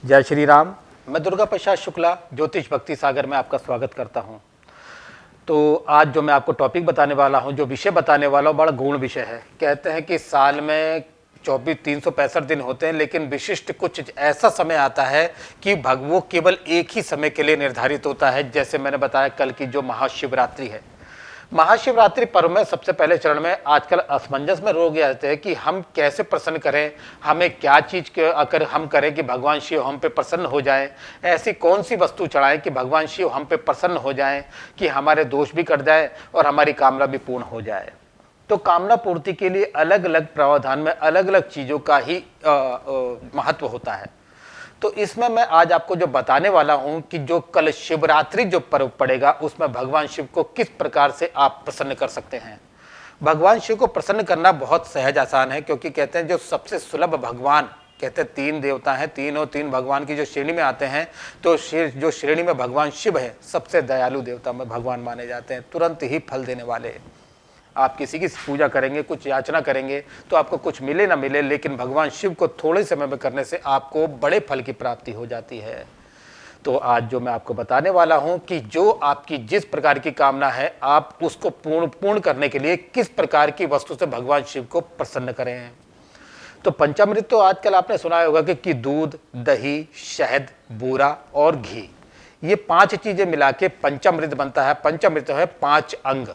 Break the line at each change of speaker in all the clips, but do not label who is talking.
जय श्री राम। मैं दुर्गा प्रसाद शुक्ला ज्योतिष भक्ति सागर में आपका स्वागत करता हूं। तो आज जो मैं आपको टॉपिक बताने वाला हूं, जो विषय बताने वाला हूं, बड़ा गूढ़ विषय है। कहते हैं कि साल में 365 दिन होते हैं, लेकिन विशिष्ट कुछ ऐसा समय आता है कि वो केवल एक ही समय के लिए निर्धारित होता है। जैसे मैंने बताया कल की जो महाशिवरात्रि है, महाशिवरात्रि पर्व में सबसे पहले चरण में आजकल असमंजस में रोग जाते हैं कि हम कैसे प्रसन्न करें, हमें क्या चीज अगर हम करें कि भगवान शिव हम पे प्रसन्न हो जाएं, ऐसी कौन सी वस्तु चढ़ाएं कि भगवान शिव हम पे प्रसन्न हो जाएं, कि हमारे दोष भी कट जाए और हमारी कामना भी पूर्ण हो जाए। तो कामना पूर्ति के लिए अलग अलग प्रावधान में अलग अलग चीजों का ही महत्व होता है। तो इसमें मैं आज आपको जो बताने वाला हूं कि जो कल शिवरात्रि जो पर्व पड़ेगा उसमें भगवान शिव को किस प्रकार से आप प्रसन्न कर सकते हैं। भगवान शिव को प्रसन्न करना बहुत सहज आसान है, क्योंकि कहते हैं जो सबसे सुलभ भगवान, कहते हैं 3 देवता हैं, तीन भगवान की जो श्रेणी में आते हैं, तो जो श्रेणी में भगवान शिव है सबसे दयालु देवता में भगवान माने जाते हैं, तुरंत ही फल देने वाले। आप किसी की पूजा करेंगे, कुछ याचना करेंगे तो आपको कुछ मिले ना मिले, लेकिन भगवान शिव को थोड़े समय में करने से आपको बड़े फल की प्राप्ति हो जाती है। तो आज जो मैं आपको बताने वाला हूं कि जो आपकी जिस प्रकार की कामना है, आप उसको पूर्ण करने के लिए किस प्रकार की वस्तु से भगवान शिव को प्रसन्न करें। तो पंचामृत तो आजकल आपने सुना होगा कि दूध, दही, शहद, बूरा और घी, ये 5 चीजें मिला के पंचामृत बनता है। पंचामृत है 5 अंग।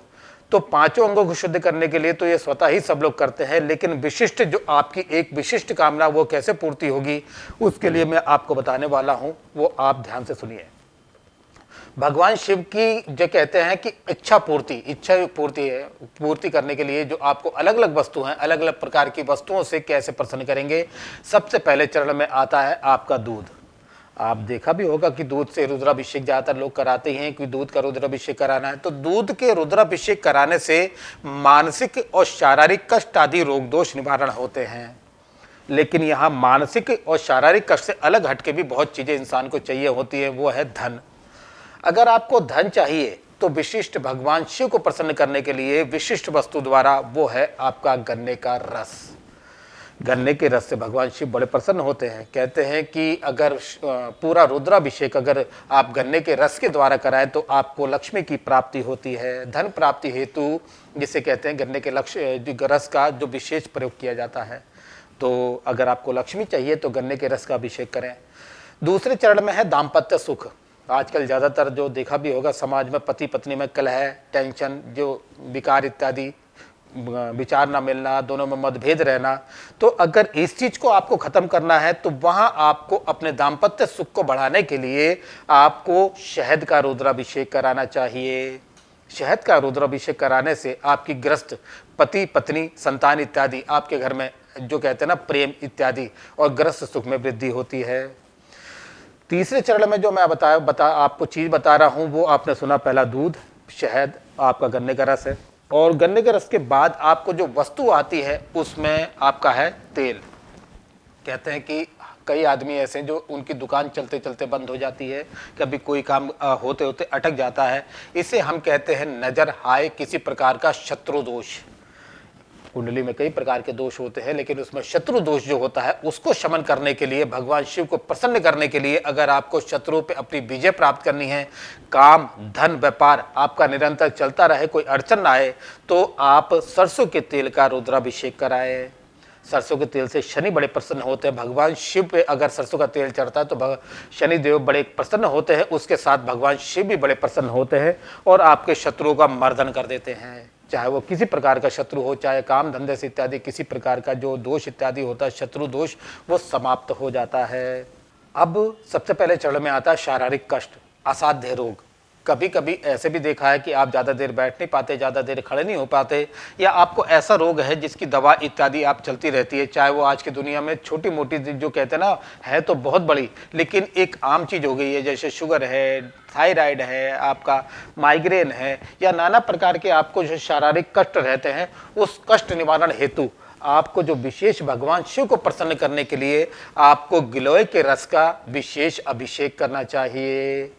तो 5 अंगों को शुद्ध करने के लिए तो ये स्वतः ही सब लोग करते हैं, लेकिन विशिष्ट जो आपकी एक विशिष्ट कामना वो कैसे पूर्ति होगी, उसके लिए मैं आपको बताने वाला हूं, वो आप ध्यान से सुनिए। भगवान शिव की जो कहते हैं कि इच्छा पूर्ति करने के लिए जो आपको अलग अलग वस्तु हैं, अलग अलग प्रकार की वस्तुओं से कैसे प्रसन्न करेंगे। सबसे पहले चरण में आता है आपका दूध। आप देखा भी होगा कि दूध से रुद्राभिषेक ज्यादातर लोग कराते ही हैं कि दूध का रुद्राभिषेक कराना है। तो दूध के रुद्राभिषेक कराने से मानसिक और शारीरिक कष्ट आदि रोग दोष निवारण होते हैं। लेकिन यहाँ मानसिक और शारीरिक कष्ट से अलग हटके भी बहुत चीजें इंसान को चाहिए होती है, वो है धन। अगर आपको धन चाहिए तो विशिष्ट भगवान शिव को प्रसन्न करने के लिए विशिष्ट वस्तु द्वारा वो है आपका गन्ने का रस। गन्ने के रस से भगवान शिव बड़े प्रसन्न होते हैं। कहते हैं कि अगर पूरा रुद्राभिषेक अगर आप गन्ने के रस के द्वारा कराएं तो आपको लक्ष्मी की प्राप्ति होती है। धन प्राप्ति हेतु जिसे कहते हैं गन्ने के रस का जो विशेष प्रयोग किया जाता है। तो अगर आपको लक्ष्मी चाहिए तो गन्ने के रस का अभिषेक करें। दूसरे चरण में है दाम्पत्य सुख। आजकल ज़्यादातर जो देखा भी होगा समाज में पति पत्नी में कलह, टेंशन, जो विकार इत्यादि, विचार ना मिलना, दोनों में मतभेद रहना। तो अगर इस चीज को आपको खत्म करना है तो वहां आपको अपने दाम्पत्य सुख को बढ़ाने के लिए आपको शहद का रुद्राभिषेक कराना चाहिए। शहद का रुद्राभिषेक कराने से आपकी ग्रस्त पति पत्नी संतान इत्यादि आपके घर में जो कहते हैं ना प्रेम इत्यादि और ग्रस्त सुख में वृद्धि होती है। तीसरे चरण में जो मैं आपको चीज बता रहा हूं वो आपने सुना, पहला दूध, शहद, आपका गन्ने का रस है। और गन्ने के रस के बाद आपको जो वस्तु आती है उसमें आपका है तेल। कहते हैं कि कई आदमी ऐसे हैं जो उनकी दुकान चलते चलते बंद हो जाती है, कभी कोई काम होते होते अटक जाता है। इसे हम कहते हैं नजर हाय, किसी प्रकार का शत्रु दोष। कुंडली में कई प्रकार के दोष होते हैं, लेकिन उसमें शत्रु दोष जो होता है उसको शमन करने के लिए, भगवान शिव को प्रसन्न करने के लिए, अगर आपको शत्रु पे अपनी विजय प्राप्त करनी है, काम धन व्यापार आपका निरंतर चलता रहे, कोई अड़चन ना आए, तो आप सरसों के तेल का रुद्राभिषेक कराएं। सरसों के तेल से शनि बड़े प्रसन्न होते हैं। भगवान शिव पे अगर सरसों का तेल चढ़ता है तो शनि देव बड़े प्रसन्न होते हैं, उसके साथ भगवान शिव भी बड़े प्रसन्न होते हैं और आपके शत्रुओं का मर्दन कर देते हैं। चाहे वो किसी प्रकार का शत्रु हो, चाहे काम धंधे से इत्यादि किसी प्रकार का जो दोष इत्यादि होता है, शत्रु दोष, वो समाप्त हो जाता है। अब सबसे पहले चरण में आता है शारीरिक कष्ट, असाध्य रोग। कभी कभी ऐसे भी देखा है कि आप ज़्यादा देर बैठ नहीं पाते, ज़्यादा देर खड़े नहीं हो पाते, या आपको ऐसा रोग है जिसकी दवा इत्यादि आप चलती रहती है, चाहे वो आज की दुनिया में छोटी मोटी जो कहते हैं ना है तो बहुत बड़ी, लेकिन एक आम चीज़ हो गई है, जैसे शुगर है, थायराइड है, आपका माइग्रेन है, या नाना प्रकार के आपको जो शारीरिक कष्ट रहते हैं, उस कष्ट निवारण हेतु आपको जो विशेष भगवान शिव को प्रसन्न करने के लिए आपको गिलोय के रस का विशेष अभिषेक करना चाहिए।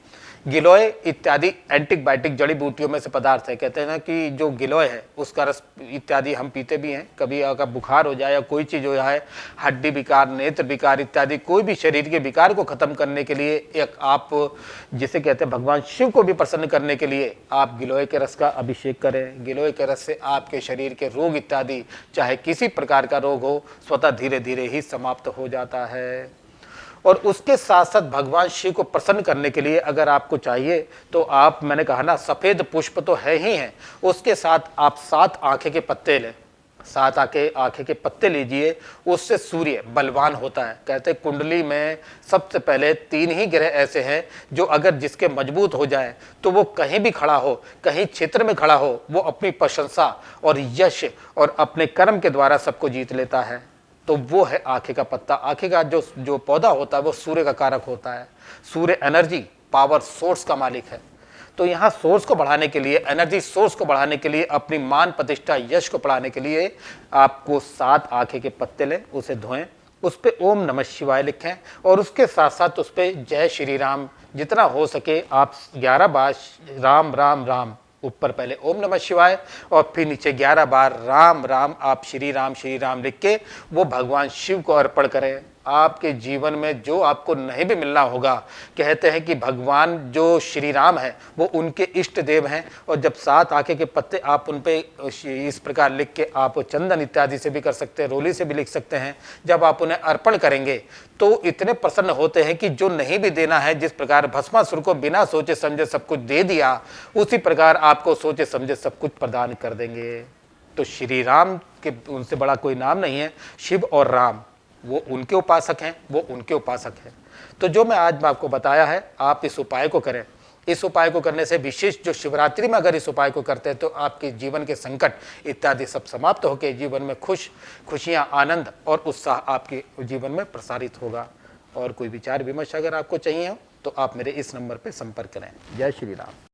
गिलोय इत्यादि एंटीबायोटिक जड़ी बूटियों में से पदार्थ है। कहते हैं ना कि जो गिलोय है उसका रस इत्यादि हम पीते भी हैं। कभी अगर बुखार हो जाए या कोई चीज़ हो जाए, हड्डी विकार, नेत्र विकार इत्यादि कोई भी शरीर के विकार को खत्म करने के लिए एक आप जिसे कहते हैं भगवान शिव को भी प्रसन्न करने के लिए आप गिलोय के रस का अभिषेक करें। गिलोय के रस से आपके शरीर के रोग इत्यादि चाहे किसी प्रकार का रोग हो स्वतः धीरे धीरे ही समाप्त हो जाता है। और उसके साथ साथ भगवान शिव को प्रसन्न करने के लिए अगर आपको चाहिए तो आप, मैंने कहा ना सफ़ेद पुष्प तो है ही हैं, उसके साथ आप 7 आंखें के पत्ते लें। 7 आंखें के पत्ते लीजिए, उससे सूर्य बलवान होता है। कहते हैं कुंडली में सबसे पहले 3 ही ग्रह ऐसे हैं जो अगर जिसके मजबूत हो जाए तो वो कहीं भी खड़ा हो, कहीं क्षेत्र में खड़ा हो, वो अपनी प्रशंसा और यश और अपने कर्म के द्वारा सबको जीत लेता है। तो वो है आंखें का पत्ता। आंखें का जो पौधा होता है वो सूर्य का कारक होता है। सूर्य एनर्जी पावर सोर्स का मालिक है। तो यहाँ सोर्स को बढ़ाने के लिए, एनर्जी सोर्स को बढ़ाने के लिए, अपनी मान प्रतिष्ठा यश को बढ़ाने के लिए आपको 7 आंखें के पत्ते लें, उसे धोएं, उस पर ओम नमः शिवाय लिखें और उसके साथ साथ उस पर जय श्री राम जितना हो सके आप 11 बार राम राम राम, ऊपर पहले ओम नमः शिवाय और फिर नीचे 11 बार राम राम आप श्री राम लिख के वो भगवान शिव को अर्पण करें। आपके जीवन में जो आपको नहीं भी मिलना होगा, कहते हैं कि भगवान जो श्री राम है वो उनके इष्ट देव हैं। और जब 7 आंखें के पत्ते आप उन पे इस प्रकार लिख के आप चंदन इत्यादि से भी कर सकते हैं, रोली से भी लिख सकते हैं, जब आप उन्हें अर्पण करेंगे तो इतने प्रसन्न होते हैं कि जो नहीं भी देना है, जिस प्रकार भस्मासुर को बिना सोचे समझे सब कुछ दे दिया, उसी प्रकार आपको सोचे समझे सब कुछ प्रदान कर देंगे। तो श्री राम के उनसे बड़ा कोई नाम नहीं है। शिव और राम वो उनके उपासक हैं, वो उनके उपासक हैं। तो जो मैं आज आपको बताया है, आप इस उपाय को करें। इस उपाय को करने से विशेष जो शिवरात्रि में अगर इस उपाय को करते हैं तो आपके जीवन के संकट इत्यादि सब समाप्त होकर जीवन में खुशियाँ, आनंद और उत्साह आपके जीवन में प्रसारित होगा। और कोई विचार विमर्श अगर आपको चाहिए हो तो आप मेरे इस नंबर पर संपर्क करें। जय श्री राम।